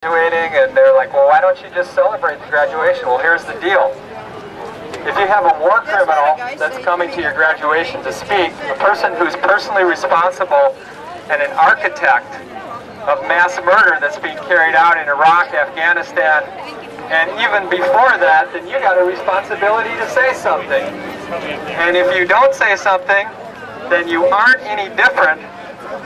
graduating, and they're like, well, why don't you just celebrate the graduation? Well, here's the deal. If you have a war criminal that's coming to your graduation to speak, a person who's personally responsible and an architect of mass murder that's being carried out in Iraq, Afghanistan, and even before that, then you got a responsibility to say something. And if you don't say something, then you aren't any different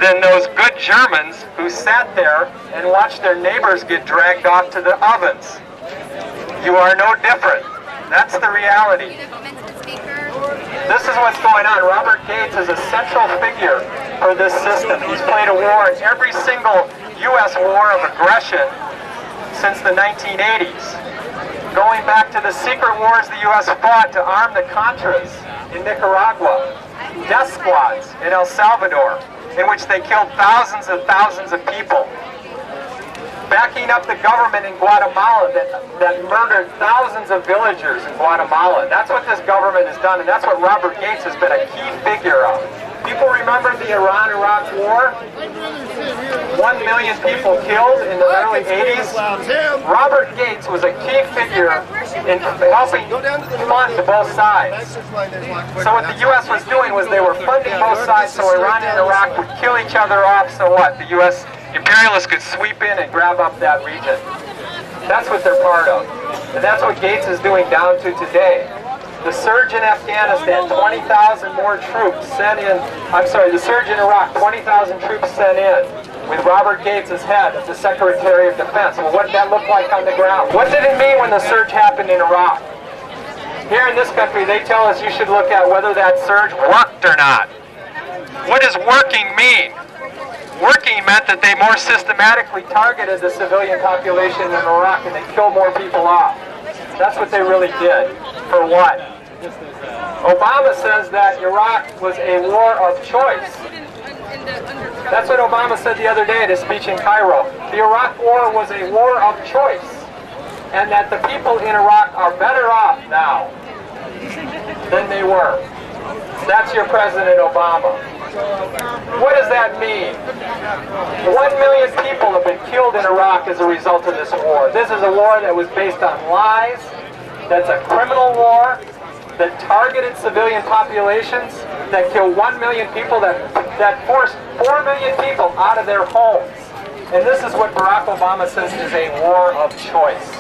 than those good Germans who sat there and watched their neighbors get dragged off to the ovens. You are no different. That's the reality. This is what's going on. Robert Gates is a central figure for this system. He's played a war in every single U.S. war of aggression since the 1980s. Going back to the secret wars the U.S. fought to arm the Contras in Nicaragua, death squads in El Salvador, in which they killed thousands and thousands of people. Backing up the government in Guatemala that murdered thousands of villagers in Guatemala. That's what this government has done, and that's what Robert Gates has been a key figure of. People remember the Iran-Iraq War? 1 million people killed in the early 80s. Robert Gates was a key figure in helping fund both sides. So what the U.S. was doing was they were funding both sides so Iran and Iraq would kill each other off, so what? The U.S. imperialists could sweep in and grab up that region. That's what they're part of. And that's what Gates is doing down to today. The surge in Afghanistan, 20,000 more troops sent in, the surge in Iraq, 20,000 troops sent in with Robert Gates as head of the Secretary of Defense. Well, what did that look like on the ground? What did it mean when the surge happened in Iraq? Here in this country, they tell us you should look at whether that surge worked or not. What does working mean? Working meant that they more systematically targeted the civilian population in Iraq and they killed more people off. That's what they really did. For what? Obama says that Iraq was a war of choice. That's what Obama said the other day at his speech in Cairo. The Iraq war was a war of choice, and that the people in Iraq are better off now than they were. That's your President Obama. What does that mean? 1 million people have been killed in Iraq as a result of this war. This is a war that was based on lies. That's a criminal war that targeted civilian populations, that killed 1 million people, that forced 4 million people out of their homes. And this is what Barack Obama says is a war of choice.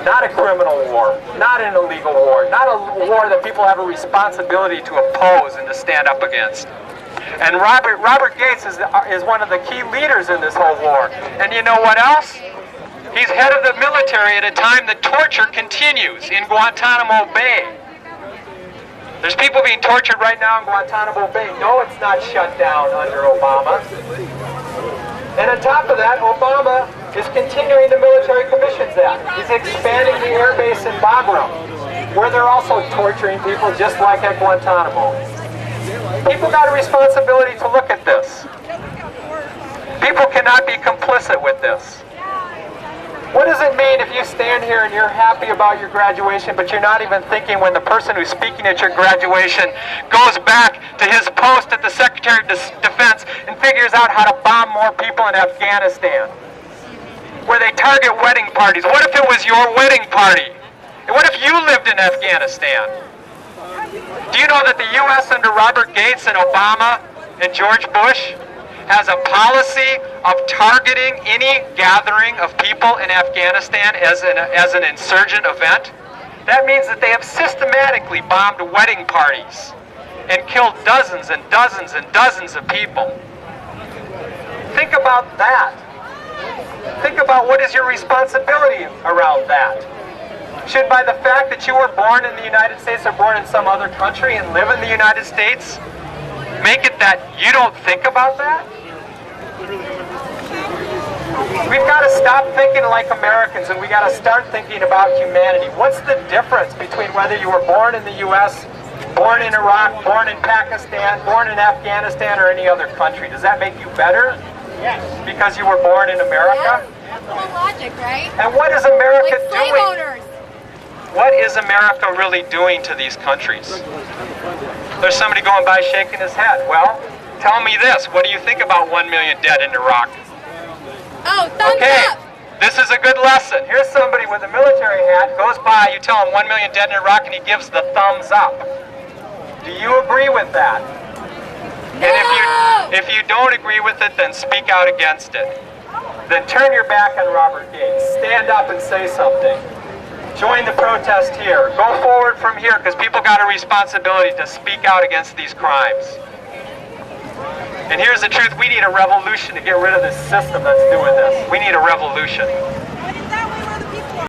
Not a criminal war, not an illegal war, not a war that people have a responsibility to oppose and to stand up against. And Robert Gates is one of the key leaders in this whole war. And you know what else? He's head of the military at a time that torture continues in Guantanamo Bay. There's people being tortured right now in Guantanamo Bay. No, it's not shut down under Obama. And on top of that, Obama is continuing the Military Commissions Act. He's expanding the air base in Bagram, where they're also torturing people just like at Guantanamo. People got a responsibility to look at this. People cannot be complicit with this. What does it mean if you stand here and you're happy about your graduation, but you're not even thinking when the person who's speaking at your graduation goes back to his post at the Secretary of Defense and figures out how to bomb more people in Afghanistan? Where they target wedding parties. What if it was your wedding party? And what if you lived in Afghanistan? Do you know that the U.S. under Robert Gates and Obama and George Bush has a policy of targeting any gathering of people in Afghanistan as an insurgent event? That means that they have systematically bombed wedding parties and killed dozens and dozens and dozens of people. Think about that. Think about what is your responsibility around that. Should by the fact that you were born in the United States or born in some other country and live in the United States, make it that you don't think about that? We've got to stop thinking like Americans and we got to start thinking about humanity. What's the difference between whether you were born in the U.S., born in Iraq, born in Pakistan, born in Afghanistan, or any other country? Does that make you better? Yes. Because you were born in America? Yeah, that's the logic, right? And what is America like slave doing? owners. What is America really doing to these countries? There's somebody going by shaking his head. Well, tell me this. What do you think about 1 million dead in Iraq? Oh, thumbs up. This good lesson. Here's somebody with a military hat, goes by, you tell him 1 million dead in Iraq, and he gives the thumbs up. Do you agree with that? No! And if you don't agree with it, then speak out against it. Then turn your back on Robert Gates. Stand up and say something. Join the protest here. Go forward from here, because people got a responsibility to speak out against these crimes. And here's the truth, we need a revolution to get rid of this system that's doing this. We need a revolution.